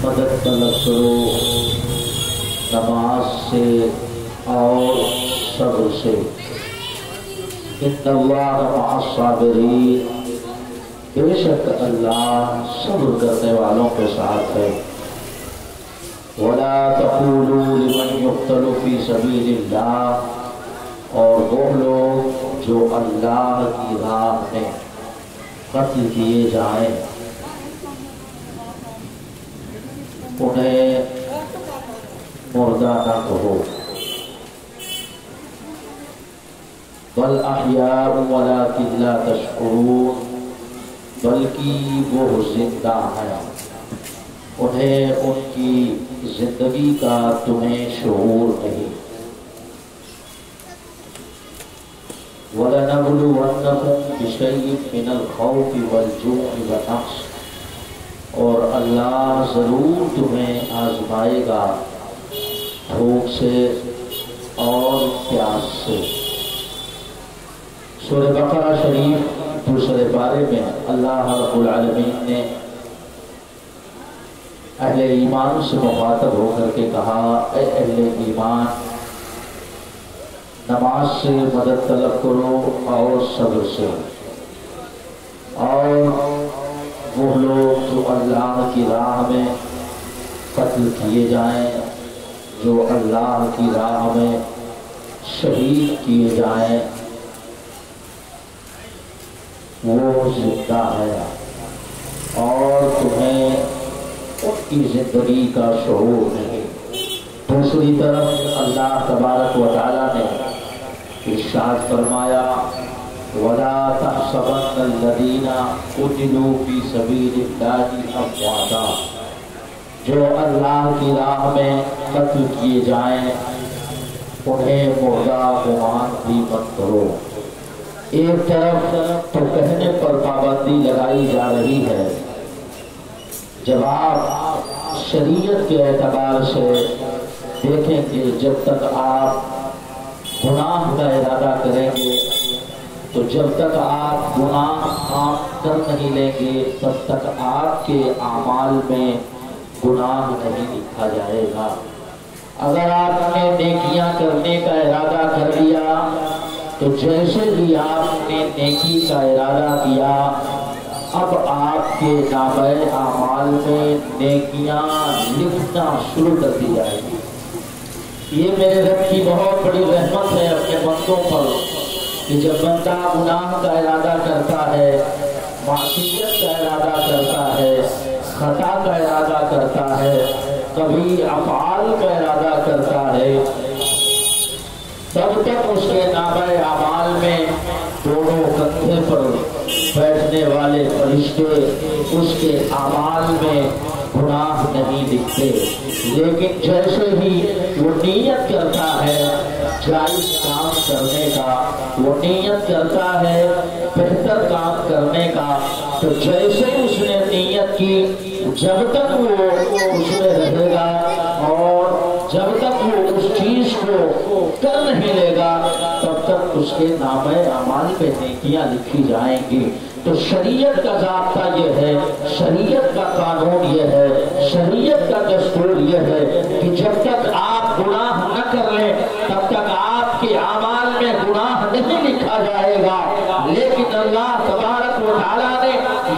مدد طلب کرو نماز سے اور صبر سے۔ ان اللہ مع الصابرین، بے شک اللہ صبر کرنے والوں کے ساتھ ہے۔ ولا تقولوا لمن يقتل في سبيل اللہ، اور وہ لوگ جو اللہ کی راہ میں قتل کیے جائیں انہیں مردہ نہ کہو، بل احیاء ولکن لا تشعرون، بلکہ وہ زندہ ہیں، انہیں ان کی زندگی کا تمہیں شعور نہیں۔ وَلَنَبْلُوَنَّكُمْ بِشَيْءٍ مِّنَ الْخَوْفِ وَالْجُوعِ وَالنَّقْصِ، اور اللہ ضرور تمہیں آزمائے گا بھوک سے اور پیاس سے۔ سورہ بقرہ شریف دوسرے پارے میں اللہ رب العالمین نے اہل ایمان سے مخاطب ہو کر کے کہا، اے اہل ایمان، نماز سے مدد طلب کرو اور صبر سے، اور وہ لوگ جو اللہ کی راہ میں قتل کیے جائیں، جو اللہ کی راہ میں شہید کیے جائیں، وہ زندہ ہے اور تمہیں ان کی زندگی کا شعور نہیں۔ دوسری طرف اللہ تبارک و تعالیٰ نے ارشاد فرمایا، وَلَا تَحْسَبَنَّ الَّذِينَ قُتِلُوا فِي سَبِيلِ اللَّهِ أَمْوَاتًا، جو اللہ کی راہ میں قتل کیے جائیں انہیں مردہ گمان بھی مت کرو۔ ایک طرف تو کہنے پر پابندی لگائی جا رہی ہے، جب آپ شریعت کے اعتبار سے دیکھیں کہ جب تک آپ گناہ کا ارادہ کریں گے، تو جب تک آپ گناہ آپ کر نہیں لیں گے تب تک آپ کے اعمال میں گناہ نہیں لکھا جائے گا۔ اگر آپ نے نیکیاں کرنے کا ارادہ کر لیا تو جیسے ہی آپ نے نیکی کا ارادہ کیا، اب آپ کے نامۂ اعمال میں نیکیاں لکھنا شروع کر دی جائے گی۔ یہ میرے رب کی بہت بڑی رحمت ہے اپنے بندوں پر، کہ جب بندہ گناہ کا ارادہ کرتا ہے، معصیت کا ارادہ کرتا ہے، خطا کا ارادہ کرتا ہے، کبھی افعال کا ارادہ کرتا ہے، تب تک اس کے نامۂ اعمال میں دونوں کندھے پر بیٹھنے والے فرشتے اس کے اعمال میں گناہ نہیں لکھتے، لیکن جیسے ہی وہ نیت کرتا ہے جائز کام کرنے کا، وہ نیت کرتا ہے بہتر کام کرنے کا، تو جیسے اس نے نیت کی، جب تک وہ اس میں رہے گا اور جب تک وہ اس چیز کو کر نہیں لے گا تب تک اس کے نامۂ اعمال پہ نیکیاں لکھی جائیں گی۔ تو شریعت کا ضابطہ یہ ہے، شریعت کا قانون یہ ہے، شریعت کا دستور یہ ہے کہ جب تک آپ گناہ نہ کر لیں تب تک آپ کے اعمال میں گناہ نہیں لکھا جائے گا۔ لیکن اللہ تبارک و تعالیٰ نے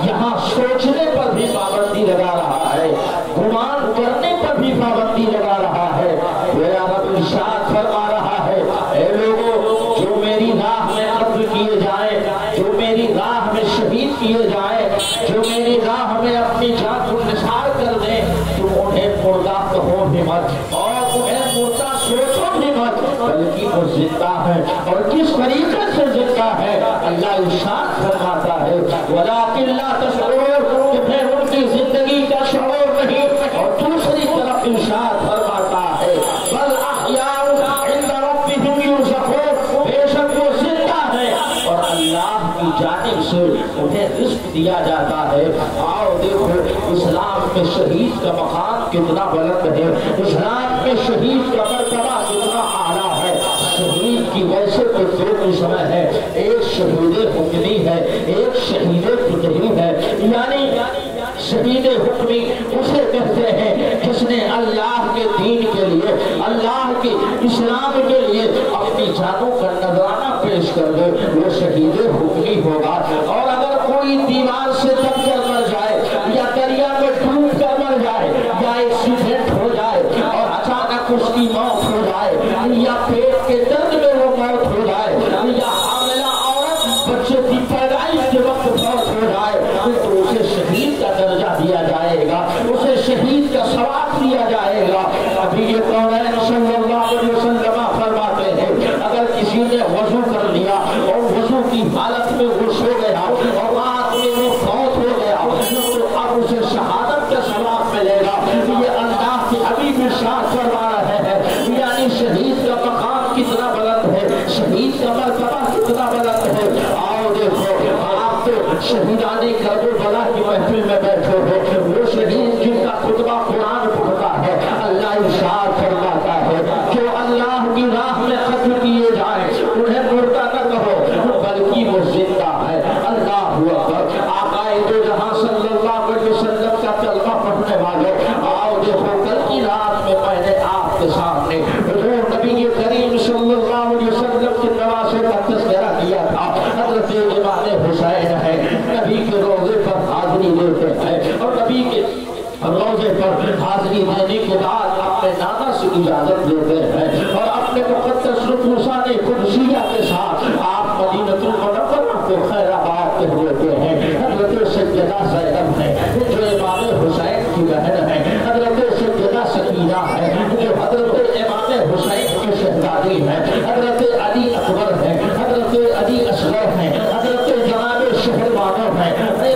یہاں سوچنے پر بھی پابندی لگا رہا ہے، گمان کرنے پر بھی پابندی لگا رہا ہے۔ میرا رب ارشاد فرما رہا ہے، اے لوگوں جو میری راہ میں قتل کیے جائیں، جو میری راہ میں شہید کیے جائیں، جو میری راہ میں اپنی جان کو نثار کر دیں، تم انہیں مردہ کہو بھی مت اور انہیں مردہ سوچو بھی مت، بلکہ وہ زندہ ہے۔ اور کس طریقے سے زندہ ہے اللہ ارشاد فرماتا ہے، وَلَٰكِن لَا تَشْعُرُونَ، کہ پھر ان کی زندگی کا شعور نہیں۔ اور دوسری طرف ارشاد فرماتا ہے، بل احیاء عند ربهم یرزقون، بے شک وہ زندہ ہے اور اللہ کی جانب سے انہیں رزق دیا جاتا ہے۔ آؤ دیکھو اسلام میں شہید کا مقام کتنا بلند ہے، اسلام میں شہید کا مرتبہ کتنا اعلیٰ ہے۔ شہید کی ویسے تو دو قسم ہے، ایک شہید حکمی ہے، ایک شہید فطری ہے۔ یعنی شہید حکمی اسے کہتے ہیں جس نے اللہ کے دین کے لیے، اللہ کے اسلام کے لیے اپنی جانوں کا نذرانہ پیش کر دے وہ شہید حکمی ہوگا۔ اور اگر کوئی دیوار سے دب کر مر جائے یا دریا میں ڈوب کر مر جائے یا ایکسیڈنٹ ہو جائے اور اچانک اس کی موت ہو جائے یا پیٹ کے درد میں وہ موت ہو جائے یا حاملہ عورت بچے کی پیدائش کے وقت موت ہو جائے تو اسے شہید کا درجہ دیا جائے گا، اسے شہید کا ثواب دیا جائے گا۔ ابھی یہ کونین صلی اللہ علیہ وسلم فرماتے ہیں اگر کسی نے وضو کر لیا اور وضو کی حالت میں وہ سو گیا اور رات میں وہ فوت ہو گیا تو اب اسے شہادت کا ثواب ملے گا۔ یہ اللہ کے حبیب ارشاد فرما رہے ہیں، یعنی شہید کا مقام کتنا بلند ہے، شہید کا مرتبہ کتنا بلند ہے۔ آؤ دیکھو آپ تو شہیدان کربلا کی محفل میں بیٹھے ہو، وہ شہید جن کا خطبہ قرآن پڑھتا ہے اللہ ارشاد فرماتا ہے جو اللہ کی راہ میں قتل کیے جائیں انہیں مردہ نہ کہو بلکہ وہ زندہ ہے۔ اللہ اکبر۔ آقا دو جہاں صلی اللہ علیہ وسلم کا کلمہ پڑھنے والوں آؤ دیکھو کل کی رات میں میں نے آپ کے سامنے حضور نبی کریم صلی اللہ علیہ وسلم کے نواسے کا تذکرہ کیا تھا۔ حضرت امام حسین ہے، نبی کے روضے پر حاضری دیتے ہیں اور نبی کے روضے پر حاضری دینے کے بعد اپنے نانا سے اجازت لیتے ہیں اور اپنے مقدس رفوسان قدسیہ کے ساتھ آپ مدینہ المنورہ کو خیر آباد کہہ دیتے ہیں۔ حضرت سیدہ زینب ہے جو امام حسین کی بہن ہے، حضرت سیدہ سکینہ ہے جو حضرت امام حسین کی شہزادی ہے، حضرت علی اکبر ہے، حضرت علی اصغر ہے، حضرت جناب شہربانو ہے۔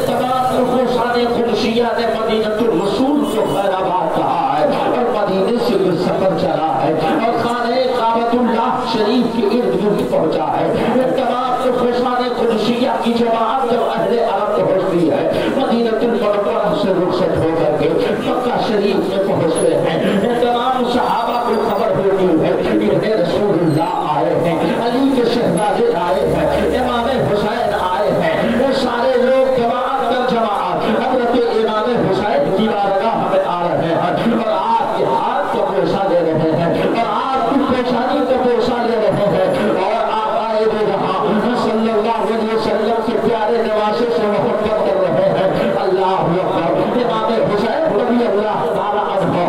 تمام رفوسان قدسیہ نے مدینہ الرسول کو خیر آباد کہا ہے اور مدینے سے یہ سفر چلا ہے اور خانہ کعبۃ اللہ شریف کے ارد گرد پہنچا ہے۔ یہ تمام رفوسان قدسیہ کی جماعت جب اہل عرب پہنچتی ہے مدینہ المنورہ سے رخصت ہو کر کے مکہ شریف میں پہنچتے ہیں۔ یہ تمام صحابہ کو خبر ہوتی ہے کہ رسول اللہ آئے ہیں، علی کے شہزادے آئے ہیں، امام حسین آئے ہیں۔ یہ سارے لوگ جماعت کر جماعت حضرت امام حسین کی بارگاہ میں آ رہے ہیں اور آپ کے ہاتھ کا بوسہ لے رہے ہیں اور آپ کی پیشانی کا بوسہ لے رہے ہیں اور آقا دو جہاں صلی اللہ علیہ وسلم کے پیارے نواسے سے محبت کر رہے ہیں۔ اللہ اکبر۔ امام حسین رضی اللہ تعالیٰ عنہ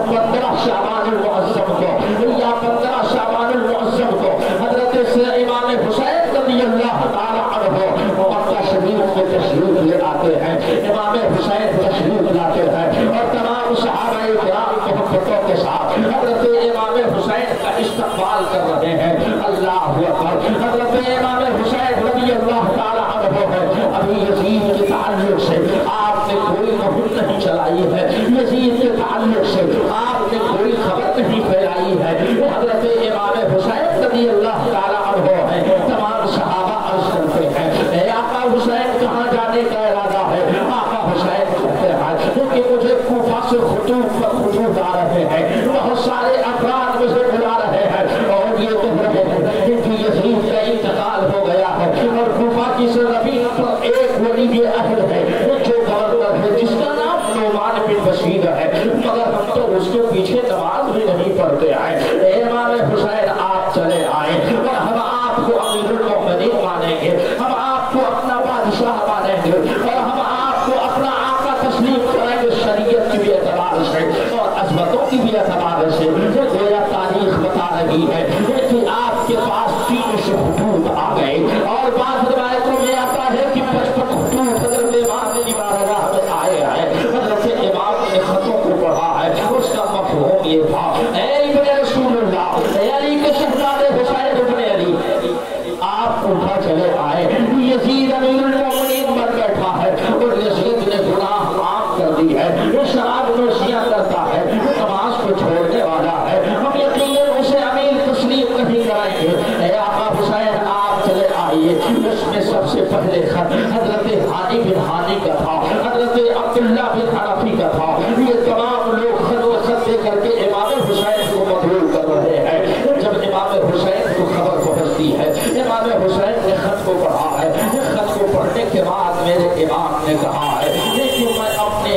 15 شعبان المعظم کو یا 15 شعبان المعظم کو حضرت امام حسین رضی اللہ تعالیٰ عنہ مکہ شریف میں تشریف لے آتے ہیں۔ امام حسین تشریف لاتے ہیں اور تمام صحابہ کرام محبتوں کے ساتھ حضرت امام حسین کا استقبال کر رہے ہیں۔ اللہ اکبر۔ حضرت امام حسین رضی اللہ تعالیٰ عنہ ہے، ابھی یزید کے تعلق سے آپ نے کوئی مہم نہیں چلائی ہے، یزید کے تعلق سے آپ نے کوئی خبر نہیں پھیلائی ہے۔ حضرت امام حسین رضی اللہ تعالیٰ عنہ ہے، تمام صحابہ عرض کرتے ہیں اے آقا حسین کہاں جانے کا ارادہ ہے؟ آقا حسین کہتے ہیں کیونکہ مجھے کوفہ سے خطوط پر خطوط آ رہے ہیں، بہت سارے افراد مجھے بلا رہے ہیں اور یہ کہہ رہے ہیں کہ یزید کا انتقال ہو گیا ہے اور کوفہ کی سرزمین پر ایک ولی عہد ہے جو گورنر ہے جس کا نام نعمان بن بشیر ہے، مگر ہم تو اس کے پیچھے نماز بھی نہیں پڑھتے آئے۔ اے امام حسین آپ چلے آئے اور ہم آپ کو امیر المؤمنین مانیں گے، ہم آپ کو اپنا بادشاہ مانیں گے اور ہم آپ کو اپنا آقا تسلیم کریں گے شریعت کی بھی اعتبار سے اور عظمتوں کی بھی اعتبار سے۔ یہ گویا تاریخ بتا رہی ہے کہ آپ کے پاس 300 خطوط آ گئے اور بعض روایتوں میں آتا ہے کہ 55 خطوط حضرت امام کی بارگاہ میں آئے ہیں۔ حضرت امام نے خطوں کو پڑھا ہے، اس کا مفہوم یہ تھا اے ابن رسول اللہ، اے علی کے شہزادے حسین ابن علی، آپ اٹھا چلے آئے۔ یزید امیر المؤمنین مر بیٹھا ہے اور یزید نے گناہ معاف کر دی ہے، وہ شراب نوشیاں کرتا ہے، وہ نماز کو چھوڑنے والا ہے، ہم یقیناً اسے امیر تسلیم نہیں کرائیں گے۔ اے آقا حسین آپ چلے آئیے۔ اس میں سب سے پہلے خط حضرت ہانی بن ہانی کا تھا، حضرت عبداللہ بن حنفی کا تھا۔ یہ تمام لوگ خط و خط دے کر کے امام حسین کو مدعو کر رہے ہیں۔ جب امام حسین کو خبر پہنچتی ہے، امام حسین نے خط کو پڑھا ہے۔ خط کو پڑھنے کے بعد میرے امام نے کہا ہے کہ میں اپنے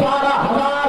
12,000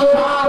7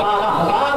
12,000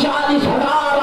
40,000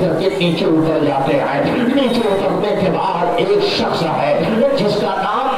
کر کے نیچے اتر جاتے ہیں. نیچے اترنے کے بعد ایک شخص ہے جس کا نام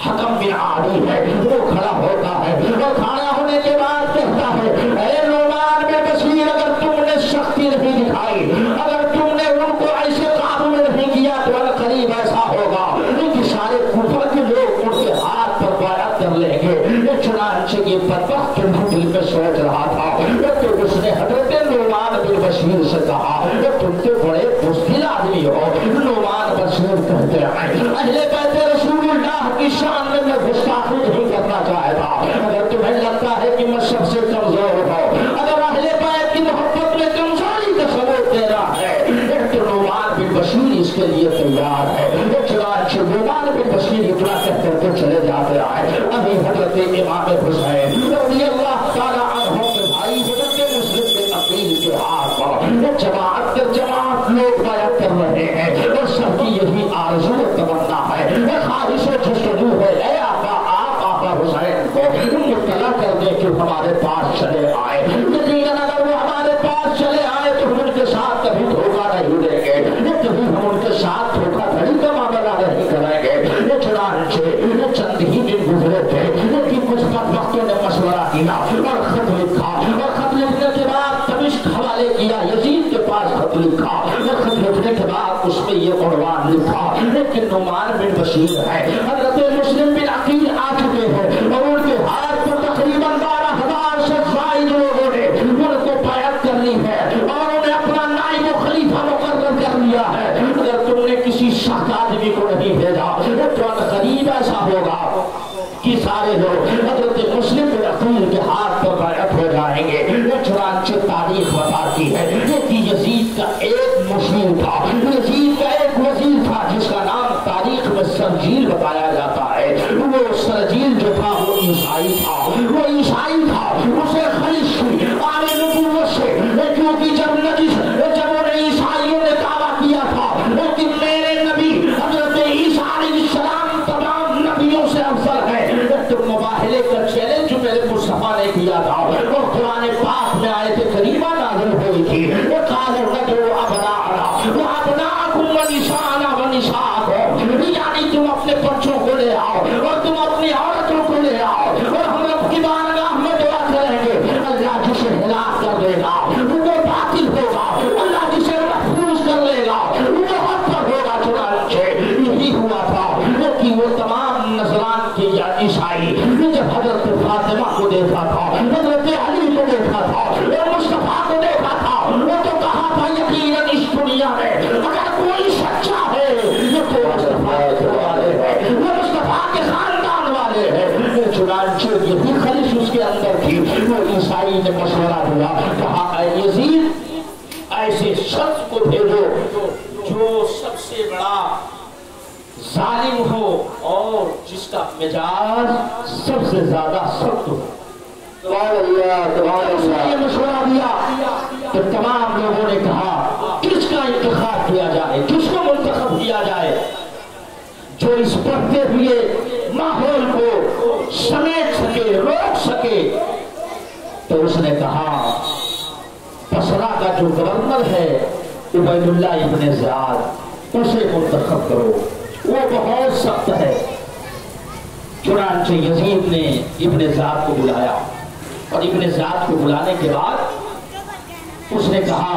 حکم بن عادی ہے، وہ کھڑا ہوتا ہے. وہ کھڑا ہونے کے بعد کہتا ہے اے نعمان بن بشیر، اگر تم نے سختی نہیں دکھائی، اگر تم نے ان کو ایسے قابو میں نہیں کیا تو القریب ایسا ہوگا کہ سارے کوفہ کے لوگ ان کے ہاتھ پر بیعت کر لیں گے. چنانچہ یہ بدبخت دل میں سوچ رہا تھا تو اس نے حضرت نعمان بن بشیر سے کہا تم تو بڑے مشکل آدمی ہو. نعمان بشیر کہتے ہیں اہل بیت رسول اللہ کی شان میں گستاخی نہیں کرنا چاہتا. اگر تمہیں لگتا ہے کہ میں سب سے کمزور ہوں، اگر اہل بیت کی محبت میں کمزوری کا ثبوت دے رہا ہے تو نعمان بن بشیر اس کے لیے تیار ہے. چنانچہ نعمان بن بشیر اتنا کہہ کر کے چلے جاتے آئے. ابھی حضرت امام حسین رضی اللہ تعالیٰ عنہ کے بھائی حضرت مسلم بن عقیل کے ہاتھ پر جماعت در جماعت لوگ بیعت کر رہے ہیں اور سب کی یہی آرزو و تمنا ہے، خواہش و جستجو ہے اے آقا آپ آقا حسین کو مطلع کر دیں کہ ہمارے پاس چلے آئے. یقیناً اگر وہ ہمارے پاس چلے آئے تو ہم ان کے ساتھ کبھی دھوکہ نہیں دیں گے، کبھی ہم ان کے ساتھ دھوکہ دھڑی کا معاملہ نہیں کریں گے. چنانچہ چند ہی دن گزرے تھے کہ کچھ بدبختوں نے مشورہ کیا اور خط لکھا، اور خط لکھنے کے بعد دمشق حوالے کیا. یزید کے پاس خط لکھا اور خط لکھنے کے بعد اس میں یہ عنوان لکھا لیکن نعمان بن بشیر ہے، حضرت مسلم بن عقیل آ چکے ہیں اور ان کے ہاتھ پر تقریباً 12,000 سے زائد لوگوں نے ان کو بیعت کرنی ہے اور انہیں اپنا نائب و خلیفہ مقرر کر لیا ہے. اگر تم نے کسی سخت آدمی کو نہیں بھیجا تو قریب ایسا ہوگا کہ سارے لوگ حضرت مسلم بن عقیل کے ہاتھ پر بیعت ہو جائیں گے. چنانچہ تاریخ بتاتی ہے کہ یزید کا ایک مشیر تھا، یزید کا ایک وزیر تھا جس کا نام تاریخ میں سرجیل بتایا جاتا ہے. وہ سرجیل جو تھا وہ عیسائی تھا، وہ عیسائی تھا. اسے خلش تھی آل نبوت سے، کیونکہ جب انہوں نے عیسائیوں نے دعویٰ کیا تھا کہ میرے نبی حضرت عیسیٰ علیہ السلام تمام نبیوں سے افضل ہے، تو مباہلے کا چیلنج میرے مصطفیٰ نے کیا تھا. اور قرآن پاک میں آیت کریمہ نازل ہوئی تھی وَقَالَ رَجُلُ أَبْنَاءَنَا وَأَبْنَاءَكُمْ وَنِسَاءَنَا وَنِسَاءَكُمْ، یعنی تم اپنے بچوں کو لے آؤ اور تم اپنی عورتوں کو لے آؤ اور ہم رب کی بارگاہ میں دعا کریں گے. اللہ جسے ہلاک کر دے گا وہ باطل ہوگا، اللہ جسے محفوظ کر لے گا وہ حق پر ہوگا. چنانچہ یہی ہوا تھا کہ وہ تمام نصران کے یا عیسائی جب حضرت فاطمہ کو دیکھا تھا، حضرت علی کو دیکھا تھا اور مصطفیٰ کو دیکھا تھا، وہ تو کہا تھا یقیناً اس دنیا میں اگر کوئی سچا ہے یہ تو مصطفیٰ کے والے ہیں، وہ مصطفیٰ کے خاندان والے ہیں. چنانچہ یہی خلش اس کے اندر تھی. وہ عیسائی نے مشورہ دیا، کہا اے یزید ایسے شخص کو بھیجو جو سب سے بڑا ظالم ہو اور جس کا مزاج سب سے زیادہ سخت ہو. یہ مشورہ دیا تو تمام لوگوں نے کہا کس کا انتخاب کیا جائے، کس کو منتخب کیا جائے جو اس بڑھتے ہوئے ماحول کو سمیٹ سکے، روک سکے. تو اس نے کہا بصرہ کا جو گورنر ہے عبید اللہ ابن زیاد اسے منتخب کرو، وہ بہت سخت ہے. چنانچہ یزید نے ابن زیاد کو بلایا اور ابن زیاد کو بلانے کے بعد اس نے کہا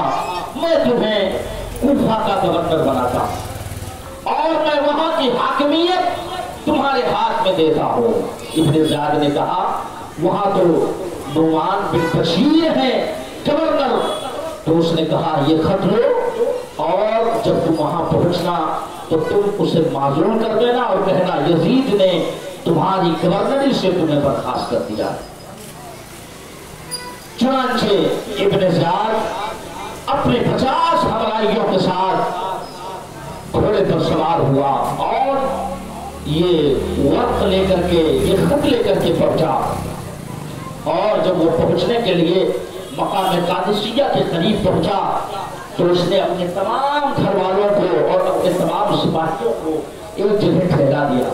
میں تمہیں کوفہ کا گورنر بناتا ہوں اور میں وہاں کی حاکمیت تمہارے ہاتھ میں دیتا ہوں. ابن زیاد نے کہا وہاں تو نعمان بن بشیر ہے گورنر. تو اس نے کہا یہ خط لو اور جب تم وہاں پہنچنا تو تم اسے معذور کر دینا اور کہنا یزید نے تمہاری گورنری سے تمہیں برخاست کر دیا. چنانچہ ابن زیاد اپنے 50 ہمراہیوں کے ساتھ گھوڑے پر سوار ہوا اور یہ وقت لے کر کے یہ خط لے کر کے پہنچا. اور جب وہ پہنچنے کے لیے مقام قادسیہ کے قریب پہنچا تو اس نے اپنے تمام گھر والوں کو اور اپنے تمام سپاہیوں کو ایک جگہ ٹھہرا دیا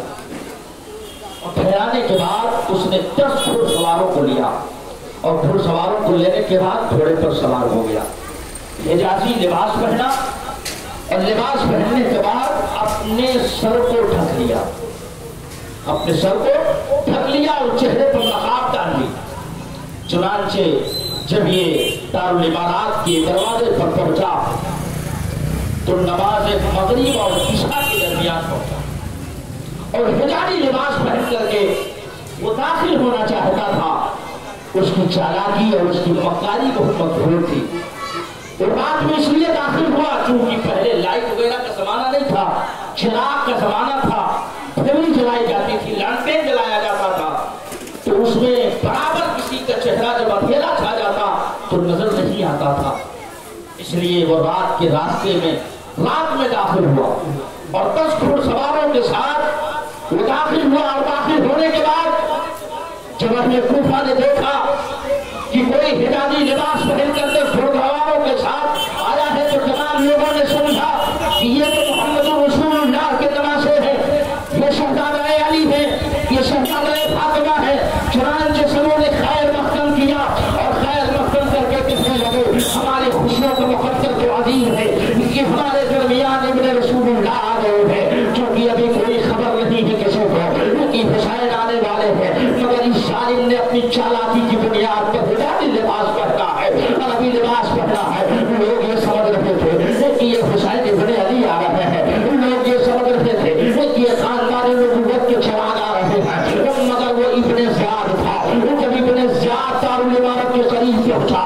اور ٹھہرانے کے بعد اس نے 10 گھڑ سواروں کو لیا اور گھڑ سواروں کو لینے کے بعد گھوڑے پر سوار ہو گیا حجازی لباس پہنا اور لباس پہننے کے بعد اپنے سر کو ڈھک لیا، اپنے سر کو ڈھک لیا اور چہرے پر نقاب ڈال لی۔ چنانچہ جب یہ دارالامارات کے دروازے پر پہنچا تو نماز مغرب اور عشاء کے درمیان پہنچا اور حجازی لباس پہن کر کے وہ داخل ہونا چاہتا تھا۔ اس کی چالاکی اور اس کی مکاری بہت مقبول تھی۔ اور رات میں اس لیے داخل ہوا چونکہ پہلے لائٹ وغیرہ کا زمانہ نہیں تھا، چراغ کا زمانہ تھا، پھیلی جلائی جاتی تھی، لانٹین جلایا جاتا تھا، تو اس میں برابر کسی کا چہرہ جب اندھیرا چھا جاتا تو نظر نہیں آتا تھا۔ اس لیے وہ رات کے راستے میں رات میں داخل ہوا اور 10 گھوڑ سواروں کے ساتھ وہ داخل ہوا۔ اور داخل ہونے کے بعد جب اہل کوفہ نے دیکھا کہ کوئی حجازی لباس پہن کر کے گھوڑ سواروں کے ساتھ آیا ہے تو تمام لوگوں نے سمجھا کہ یہ تو محمد رسول اللہ کے تماشے ہیں، یہ شہزادہ علی ہے، یہ شہزادہ فاطمہ ہے۔ چنانچہ سبوں نے خیر مقدم کیا اور خیر مقدم کر کے کہنے لگے ہماری خوشیوں کا مقدر تو عظیم ہے کہ ہمارے درمیان ابن رسول اللہ آ گئے ہیں، چونکہ ابھی کوئی خبر نہیں ہے کسی کو کہ حسین آنے والے ہیں، مگر اس ظالم نے اپنی چالاکی کی بنیاد پر حجازی لباس پہنا ہے، عربی لباس پہنا ہے۔ لوگ یہ سمجھ رہے تھے کہ یہ حسین ابن علی آ رہے ہیں، لوگ یہ سمجھ رہے تھے کہ یہ خاندان نبوت کے چراغ آ رہے ہیں، مگر وہ ابن زیاد تھا۔ جب ابن زیاد دارالامارات کے قریب پہنچا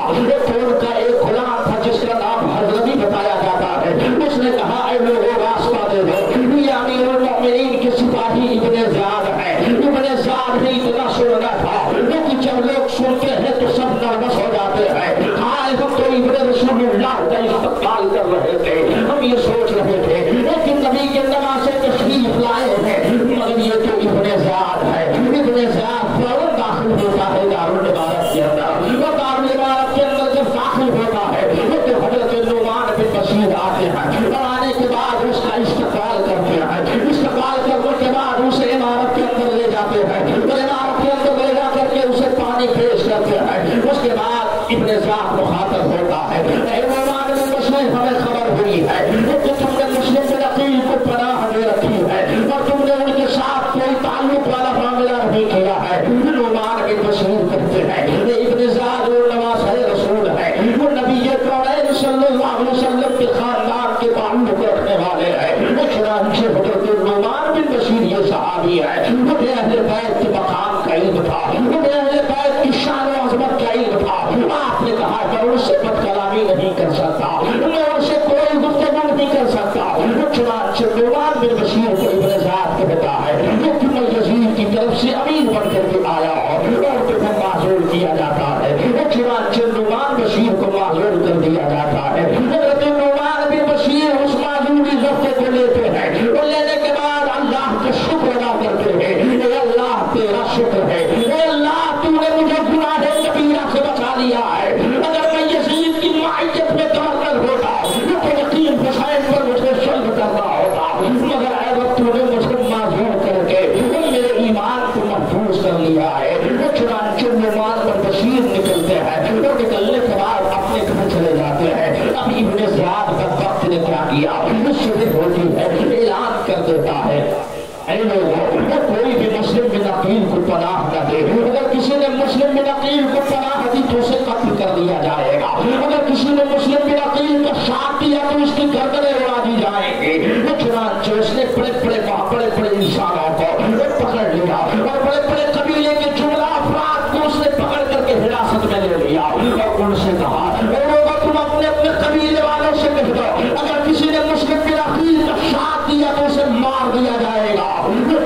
تو ان کا ایک غلام تھا جس کا نام حضرمی بتایا جاتا ہے، اس نے کہا اے لوگوں راستہ دے دو، یہ امیر المؤمنین کے سپاہی ابن زیاد ہے۔ ابن زیاد نے اتنا سننا تھا لیکن جب لوگ سنتے ہیں تو سب نروس ہو جاتے ہیں۔ ہاں ہم تو ابن رسول اللہ کا استقبال کر رہے تھے، ہم یہ سوچ رہے تھے لیکن نبی کے نماز تشریف لائے ہیں مگر یہ تو ابن زیاد ہے۔ ابن زیاد فوراً داخل ہوتا ہے دارالامارات کے اندر، اور دارالامارات کے اندر جب داخل ہوتا ہے تو حضرت نعمان بن بشیر آتے ہیں اور آنے کے بعد اس کا استقبال کرتے ہیں۔ استقبال کرنے کے بعد اسے عمارت کے اندر لے جاتے ہیں اور عمارت کے اندر لے جا کر کے اسے پانی پیش کرتے ہیں۔ اس کے بعد ابن زیاد مخاطب ہوتا ہے اے نعمان بن بشیر ہمیں خبر ہوئی ہے کہ تم نے مسلم بن عقیل کو پناہ دے رکھی ہے اور تم نے ان کے ساتھ کوئی تعلق والا معاملہ نہیں کیا ہے۔ نعمان بن بشیر کہتے ہیں ابن زیاد نواز رسول ہے، وہ نبی کونین صلی اللہ علیہ وسلم کے خاندان کے تعلق رکھنے والے ہیں۔ چنانچہ حضرت نعمان بن بشیر یہ صحابی ہے، مجھے اہل بیت کے مقام کا علم تھا، مجھے اہل بیت کی شان و عظمت کا علم تھا۔ آپ نے کہا کہ ان سے بد کلامی نہیں کر سکتا، میں ان سے کوئی گفتگو نہیں کر سکتا۔ چنانچہ نعمان بن بشیر کو ابن زیاد کہتا ہے کہ میں یزید کی طرف سے امیر بن کر کے آیا ہوں اور تمہیں معذور کیا جاتا ہے۔ چنانچہ نعمان بشیر کو معذور کر دیا جاتا ہے۔ حضرت نعمان بن بشیر اس معذوری ضبطے کو لیتے ہیں اور لینے کے بعد اللہ کا شکر ادا کرتے ہیں اے اللہ تیرا شکر ہے، اے اللہ تو نے مجھے گناہ کبیرہ سے بچا لیا ہے۔ اگر میں یزید کی معیت میں کمر ہوتا تو یقین حسین پر مجھے صلب کرنا ہوتا، مگر اے رب تو نے مجھے معذور کر کے میرے ایمان کو محفوظ کر لیا ہے۔ چنانچہ نعمان بن بشیر نکلتے ہیں اور نکلنے کے بعد اپنے گھر چلے جاتے ہیں۔ اب ابن زیاد کا وقت نے کیا کیا، صبح ہوتی ہے اعلان کر دیتا ہے اے لوگوں کوئی بھی مسلم بن عقیل کو پناہ نہ دے، اگر کسی نے مسلم بن عقیل کو پناہ دی تو اسے قتل کر دیا جائے گا، اگر کسی نے مسلم بن عقیل کا ساتھ دیا تو اس کی گردنیں اڑا دی جائیں گی۔ چنانچہ اس نے بڑے بڑے انسانوں کو پکڑ لیا اور بڑے بڑے قبیلے کے جملہ افراد کو اس نے پکڑ کر کے حراست میں لے لیا اور ان سے کہا تم اپنے اپنے قبیلے والوں سے کہہ دو اگر کسی نے مسلم بن عقیل کا ساتھ دیا تو اسے مار دیا جائے گا۔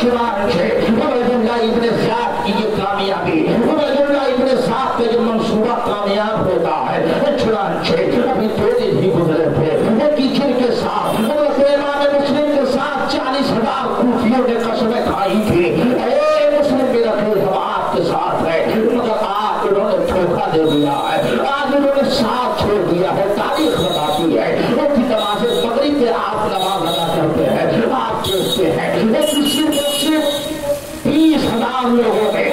چنانچہ عبید اللہ ابن زیاد کی یہ کامیابی، عبید اللہ ابن زیاد کا یہ منصوبہ کامیاب ہوتا ہے۔ چنانچہ ابھی 2 دن ہی گزرے تھے کیچڑ کے ساتھ حضرت امام مسلم کے ساتھ 40,000 کوفیوں نے قسمیں کھائی تھی اے مسلم بن عقیل ہم آپ کے ساتھ ہیں، مگر آپ انہوں نے دھوکہ دے دیا ہے، آج انہوں نے ساتھ چھوڑ دیا ہے۔ تاریخ بتاتی ہے ان کی نماز مغرب پہ آپ نماز ادا کرتے ہیں، آپ دیکھتے ہیں صرف 20,000 لوگوں میں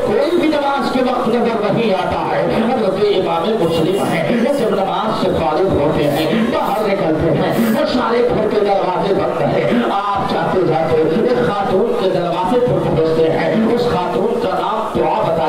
کوئی بھی نماز کے وقت نظر نہیں آتا ہے۔ حضرت امام مسلم ہے جب نماز سے فارغ ہوتے